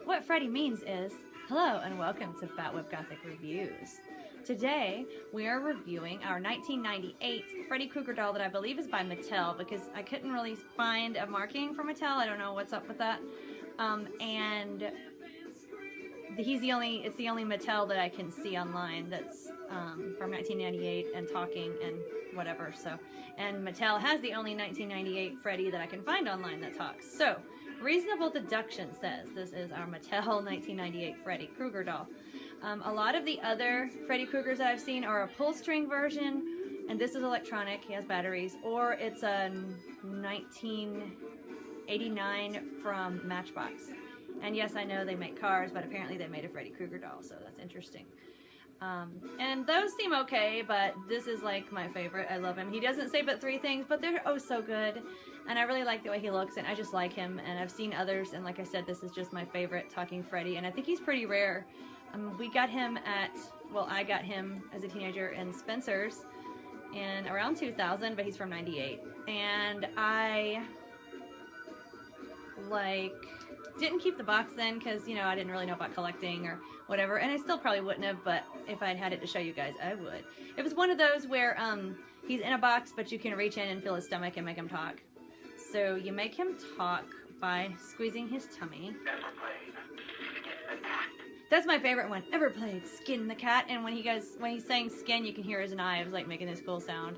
What Freddy means is, hello and welcome to Batweb Gothic Reviews. Today, we are reviewing our 1998 Freddy Krueger doll that I believe is by Mattel, because I couldn't really find a marking for Mattel. I don't know what's up with that. And it's the only Mattel that I can see online that's from 1998 and talking and whatever. So, and Mattel has the only 1998 Freddy that I can find online that talks. So, reasonable deduction says this is our Mattel 1998 Freddy Krueger doll. A lot of the other Freddy Kruegers that I've seen are a pull string version, and this is electronic, he has batteries, or it's a 1989 from Matchbox. And yes, I know they make cars, but apparently they made a Freddy Krueger doll, so that's interesting. And those seem okay, but this is like my favorite. I love him. He doesn't say but three things, but they're oh so good. And I really like the way he looks, and I just like him. And I've seen others, and like I said, this is just my favorite talking Freddy, and I think he's pretty rare. We got him at, well, I got him as a teenager in Spencer's in around 2000, but he's from 98. And I, like, didn't keep the box then because, you know, I didn't really know about collecting or whatever, and I still probably wouldn't have, but if I'd had it to show you guys, I would. It was one of those where he's in a box, but you can reach in and feel his stomach and make him talk. So you make him talk by squeezing his tummy. That's my favorite one. Ever played Skin the Cat? And when he's saying skin, you can hear his knives like making this cool sound,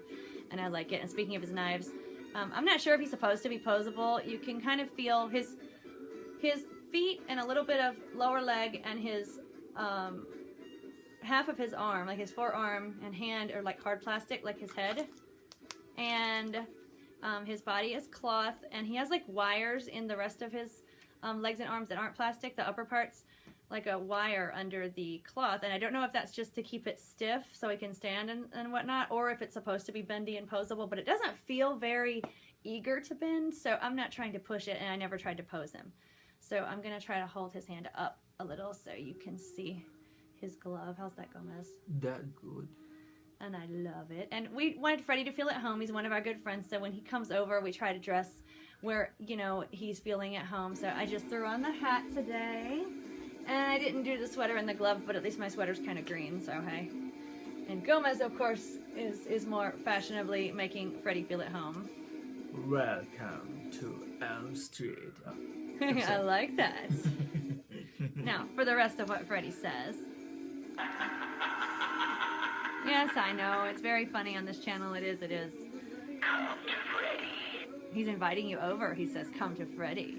and I like it. And speaking of his knives, I'm not sure if he's supposed to be posable. You can kind of feel his feet and a little bit of lower leg, and his half of his arm, like his forearm and hand, are like hard plastic, like his head. And his body is cloth, and he has like wires in the rest of his legs and arms that aren't plastic, the upper parts, like a wire under the cloth. And I don't know if that's just to keep it stiff so he can stand and whatnot, or if it's supposed to be bendy and posable, but it doesn't feel very eager to bend, so I'm not trying to push it, and I never tried to pose him. So I'm going to try to hold his hand up a little so you can see his glove. How's that, Gomez? That good. And I love it. And we wanted Freddy to feel at home. He's one of our good friends, so when he comes over, we try to dress where, you know, he's feeling at home. So I just threw on the hat today. And I didn't do the sweater and the glove, but at least my sweater's kind of green, so hey. And Gomez, of course, is more fashionably making Freddy feel at home. Welcome to Elm Street. I like that. Now, for the rest of what Freddy says. Yes, I know. It's very funny on this channel. It is. Come to Freddy. He's inviting you over. He says, come to Freddy.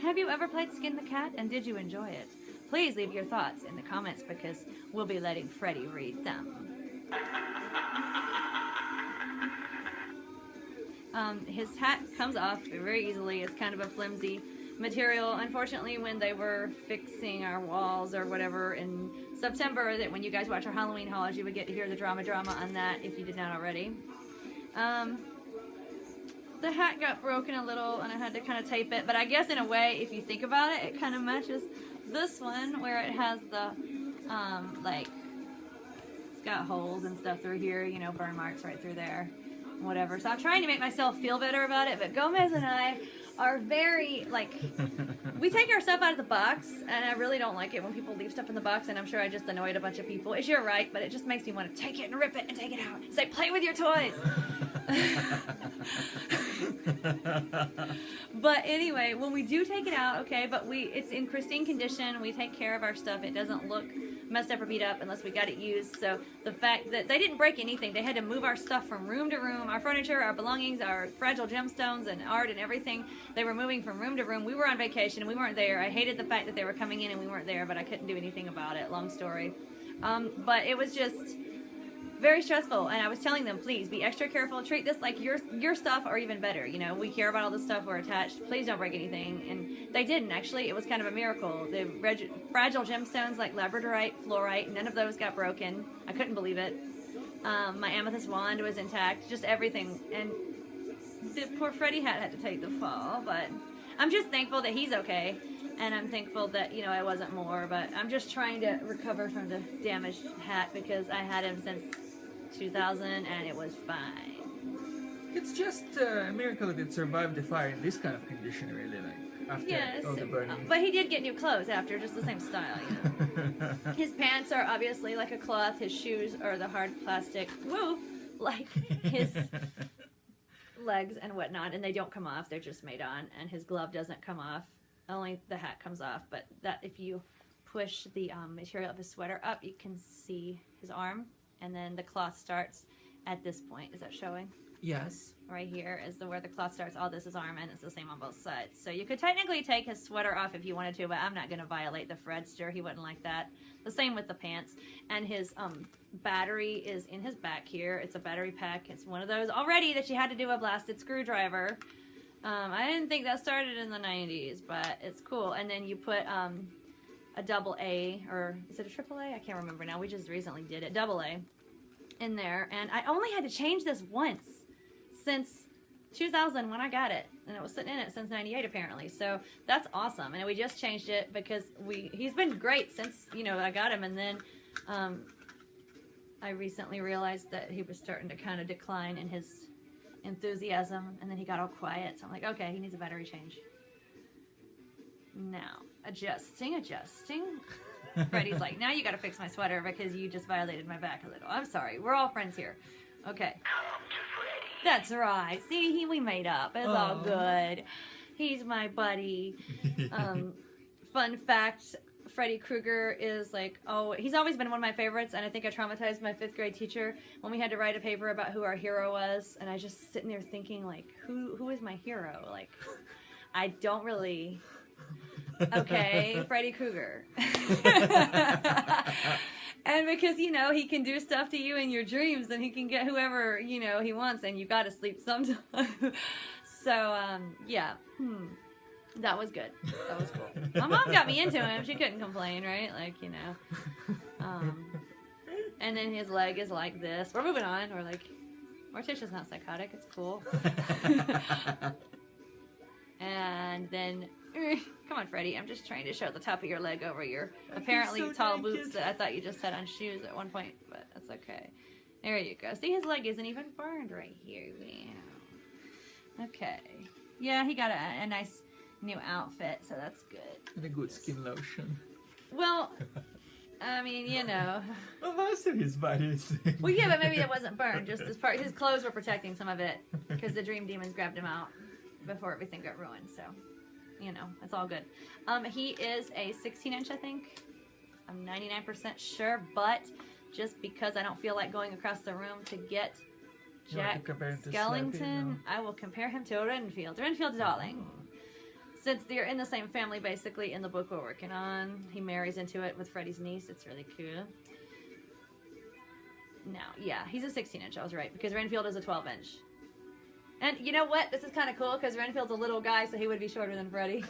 Have you ever played Skin the Cat, and did you enjoy it? Please leave your thoughts in the comments, because we'll be letting Freddy read them. His hat comes off very easily. It's kind of a flimsy material. Unfortunately, when they were fixing our walls or whatever in September, that when you guys watch our Halloween hauls, you would get to hear the drama on that if you did not already. The hat got broken a little, and I had to kind of tape it, but I guess in a way, if you think about it, it kind of matches this one, where it has the, like, it's got holes and stuff through here, you know, burn marks right through there, whatever. So I'm trying to make myself feel better about it, but Gomez and I are very, like, we take our stuff out of the box, and I really don't like it when people leave stuff in the box, and I'm sure I just annoyed a bunch of people. It's your right, but it just makes me want to take it and rip it and take it out. Say, play with your toys! But anyway, when we do take it out, okay, but it's in pristine condition. We take care of our stuff. It doesn't look messed up or beat up unless we got it used. So the fact that they didn't break anything, they had to move our stuff from room to room, our furniture, our belongings, our fragile gemstones and art and everything, they were moving from room to room. We were on vacation and we weren't there. I hated the fact that they were coming in and we weren't there, but I couldn't do anything about it. Long story. But it was just very stressful, and I was telling them, please be extra careful, treat this like your stuff, or even better, you know, we care about all this stuff, we're attached, please don't break anything. And they didn't. Actually, it was kind of a miracle. The fragile gemstones like labradorite, fluorite, none of those got broken. I couldn't believe it. My amethyst wand was intact, just everything. And the poor Freddy hat had to take the fall, but I'm just thankful that he's okay, and I'm thankful that, you know, I wasn't more, but I'm just trying to recover from the damaged hat because I had him since 2000 and it was fine. It's just a miracle that it survived the fire in this kind of condition, really, like, after Yes, all the burning. but he did get new clothes after, just the same style, you know. His pants are obviously like a cloth. His shoes are the hard plastic. Woo! Like his legs and whatnot, and they don't come off. They're just made on. And his glove doesn't come off. Only the hat comes off. But that if you push the material of his sweater up, you can see his arm, and then the cloth starts at this point. Is that showing? Yes. Right here is where the cloth starts. All this is arm, and it's the same on both sides. So you could technically take his sweater off if you wanted to, but I'm not going to violate the Fredster. He wouldn't like that. The same with the pants. And his battery is in his back here. It's a battery pack. It's one of those already that you had to do a blasted screwdriver. I didn't think that started in the 90s, but it's cool. And then you put a double A, or is it a triple A? I can't remember now. We just recently did it. Double A in there. And I only had to change this once since 2000 when I got it, and it was sitting in it since 98 apparently. So that's awesome, and we just changed it because he's been great since, you know, I got him. And then I recently realized that he was starting to kind of decline in his enthusiasm, and then he got all quiet. So I'm like, okay, he needs a battery change. Now adjusting. Freddy's like, now you got to fix my sweater because you just violated my back. I was like, oh, I'm sorry, we're all friends here. Okay. That's right. See, we made up. It's all good. He's my buddy. Fun fact, Freddy Krueger is like, he's always been one of my favorites, and I think I traumatized my 5th grade teacher when we had to write a paper about who our hero was, and I was just sitting there thinking, like, who is my hero? Like, I don't really... Okay, Freddy Krueger. And because, you know, he can do stuff to you in your dreams, and he can get whoever, you know, he wants, and you got to sleep sometime. So, yeah. That was good. That was cool. My mom got me into him. She couldn't complain, right? Like, you know. And then his leg is like this. We're moving on. We're like, Morticia's not psychotic. It's cool. And then... Come on, Freddy. I'm just trying to show the top of your leg over your apparently so tall boots that I thought you just had on shoes at one point, but that's okay. There you go. See, his leg isn't even burned right here. Wow. Okay. Yeah, he got a nice new outfit, so that's good. And a good skin lotion. Well, I mean, you know. Well, most of his body is... Well, yeah, but maybe it wasn't burned. Just this part. His clothes were protecting some of it because the dream demons grabbed him out before everything got ruined, so... You know, it's all good. He is a 16-inch, I think. I'm 99% sure, but just because I don't feel like going across the room to get Jack Skellington, I will compare him to Renfield. Renfield Darling. Since they're in the same family, basically, in the book we're working on, he marries into it with Freddy's niece. It's really cool. Now, yeah, he's a 16-inch. I was right, because Renfield is a 12-inch. And you know what? This is kind of cool because Renfield's a little guy, so he would be shorter than Freddy.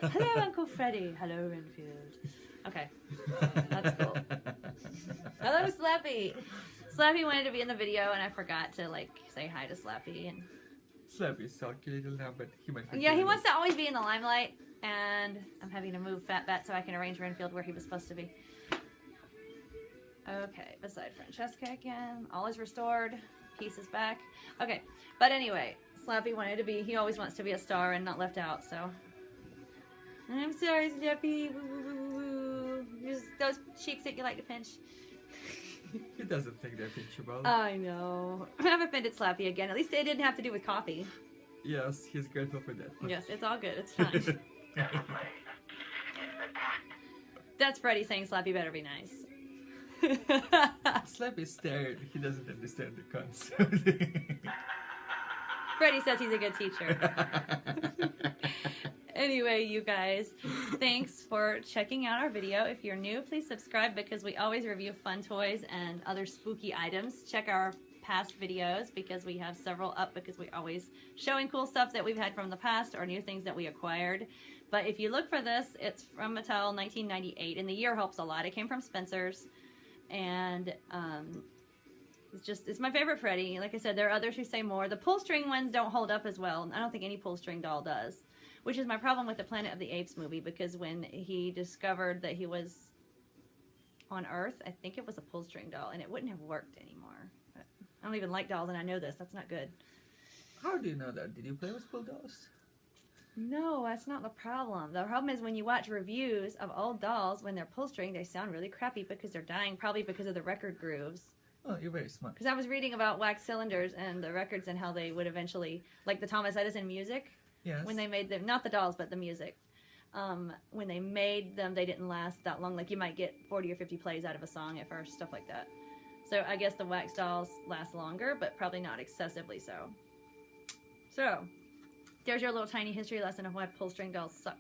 Hello, Uncle Freddy. Hello, Renfield. Okay. That's cool. Hello, Slappy. Slappy wanted to be in the video, and I forgot to, like, say hi to Slappy. And Slappy's sulky little now, but he might... Yeah, he wants to always be in the limelight, and I'm having to move Fat Bat so I can arrange Renfield where he was supposed to be. Okay, beside Francesca again. All is restored. Peace is back. Okay, but anyway, Slappy wanted to be, he always wants to be a star and not left out, so. I'm sorry, Slappy. Woo, woo, woo, woo. Just those cheeks that you like to pinch. He doesn't think they're pinchable. I know. I've offended Slappy again. At least it didn't have to do with coffee. Yes, he's grateful for that. Yes, it's all good. It's fine. That's Freddy saying Slappy better be nice. Slappy's stared. He doesn't understand the concept. Freddy says he's a good teacher. Anyway, you guys, thanks for checking out our video. If you're new, please subscribe because we always review fun toys and other spooky items. Check our past videos because we have several up because we're always showing cool stuff that we've had from the past or new things that we acquired. But if you look for this, it's from Mattel 1998, and the year helps a lot. It came from Spencer's. And it's my favorite Freddy. Like I said, there are others who say more. The pull string ones don't hold up as well. I don't think any pull string doll does, which is my problem with the Planet of the Apes movie, because when he discovered that he was on Earth, I think it was a pull string doll, and it wouldn't have worked anymore. But I don't even like dolls, and I know this. That's not good. How do you know that? Did you play with pull dolls? No, that's not the problem. The problem is when you watch reviews of old dolls, when they're pull string, they sound really crappy because they're dying, probably because of the record grooves. Oh, you're very smart. Because I was reading about wax cylinders and the records and how they would eventually, like the Thomas Edison music, Yes. when they made them, not the dolls, but the music. When they made them, they didn't last that long. Like you might get 40 or 50 plays out of a song at first, stuff like that. So I guess the wax dolls last longer, but probably not excessively so. So, there's your little tiny history lesson of why pull string dolls suck.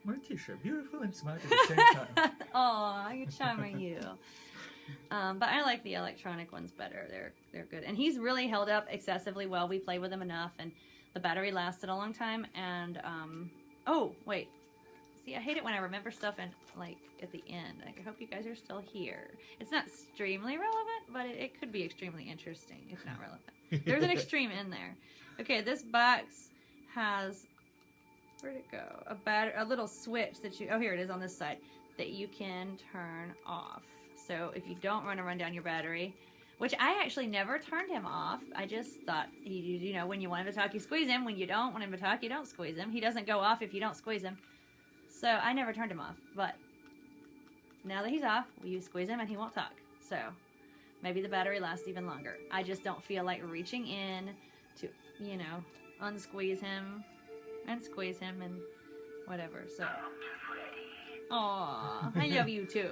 Morticia, beautiful and smart at the same time. Aw, you charming you. But I like the electronic ones better. They're good. And he's really held up excessively well. We played with him enough, and the battery lasted a long time. And, oh, wait. See, I hate it when I remember stuff and, like, at the end. Like, I hope you guys are still here. It's not extremely relevant, but it could be extremely interesting if not relevant. There's an extreme in there. Okay, this box has, where'd it go? A little switch that you, oh, here it is on this side, that you can turn off. So if you don't want to run down your battery, which I actually never turned him off. I just thought, you know, when you want him to talk, you squeeze him. When you don't want him to talk, you don't squeeze him. He doesn't go off if you don't squeeze him. So I never turned him off. But now that he's off, you squeeze him and he won't talk. So maybe the battery lasts even longer. I just don't feel like reaching in to, you know, unsqueeze him and squeeze him and whatever. So, aw, I love you too.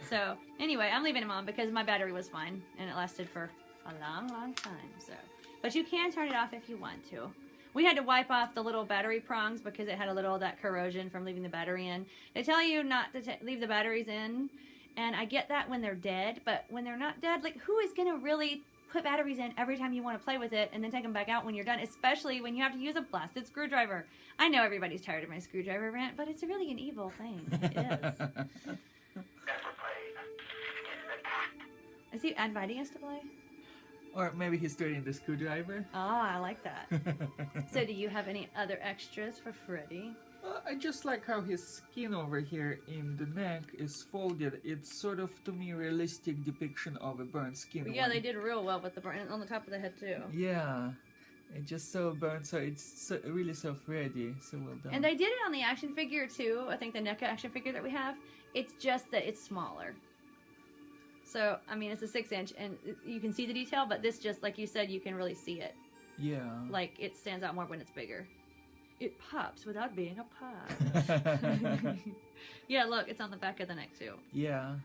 So anyway, I'm leaving him on because my battery was fine and it lasted for a long, long time. So, but you can turn it off if you want to. We had to wipe off the little battery prongs because it had a little of that corrosion from leaving the battery in. They tell you not to leave the batteries in, and I get that when they're dead, but when they're not dead, like, who is going to really put batteries in every time you want to play with it and then take them back out when you're done, especially when you have to use a blasted screwdriver? I know everybody's tired of my screwdriver rant, but it's really an evil thing. It is. Is he inviting us to play? Or maybe he's turning the screwdriver. Oh, I like that. So do you have any other extras for Freddy? Well, I just like how his skin over here in the neck is folded. It's sort of, to me, realistic depiction of a burnt skin. Yeah, they did real well with the burn on the top of the head too. Yeah. It's just so burnt, so it's really so Freddy. So well done. And they did it on the action figure too. I think the NECA action figure that we have. It's just that it's smaller. So, I mean, it's a 6-inch, and you can see the detail, but this just, like you said, you can really see it. Yeah. Like, it stands out more when it's bigger. It pops without being a pop. Yeah, look, it's on the back of the neck, too. Yeah.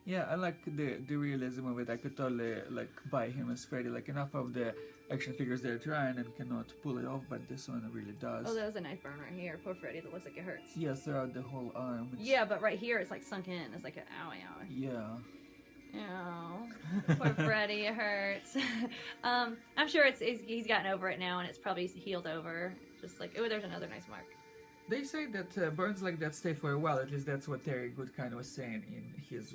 Yeah, I like the realism of it. I could totally, like, buy him as Freddy. Like, enough of the action figures they're trying and cannot pull it off, but this one really does. Oh, that was a knife burn right here. Poor Freddy, that looks like it hurts. Yes, throughout the whole arm. Yeah, but right here, it's like sunk in. It's like an owie owie. Yeah. Oh, poor Freddy, it hurts. I'm sure he's gotten over it now, and it's probably healed over. Just like, oh, there's another nice mark. They say that burns like that stay for a while. At least that's what Terry Good kind of was saying in his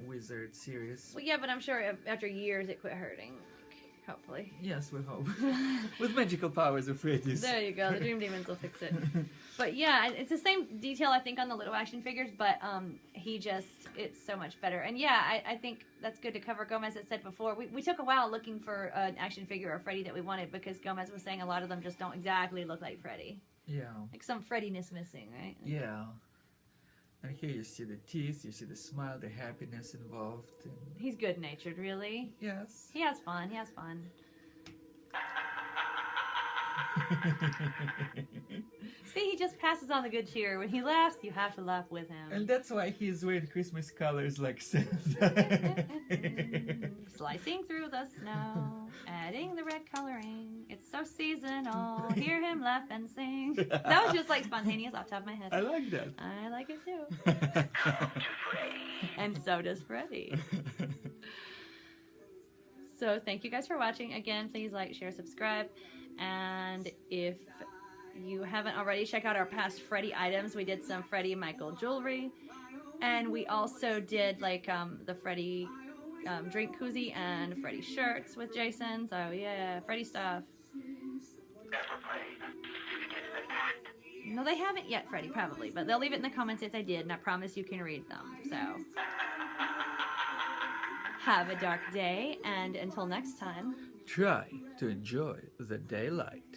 Wizard series. Well, yeah, but I'm sure after years it quit hurting. Hopefully. Yes, we hope. With magical powers of Freddy's. There you go. The Dream Demons will fix it. But yeah, it's the same detail, I think, on the little action figures, but it's so much better. And yeah, I think that's good to cover. Gomez had said before, we took a while looking for an action figure or Freddy that we wanted because Gomez was saying a lot of them just don't exactly look like Freddy. Yeah. Like some Freddiness missing, right? Yeah. And here you see the teeth, you see the smile, the happiness involved. And... He's good-natured, really. Yes. He has fun. He has fun. See, he just passes on the good cheer. When he laughs, you have to laugh with him. And that's why he's wearing Christmas colors like Santa. Slicing through the snow, adding the red coloring. It's so seasonal. Hear him laugh and sing. That was just like spontaneous off the top of my head. I like that. I like it too. And so does Freddy. So thank you guys for watching. Again, please like, share, subscribe. And if you haven't already, check out our past Freddy items. We did some Freddy Michael jewelry. And we also did like the Freddy drink koozie and Freddy shirts with Jason. So yeah, Freddy stuff. No, they haven't yet, Freddy, probably. But they'll leave it in the comments if they did. And I promise you can read them. So have a dark day. And until next time. Try to enjoy the daylight.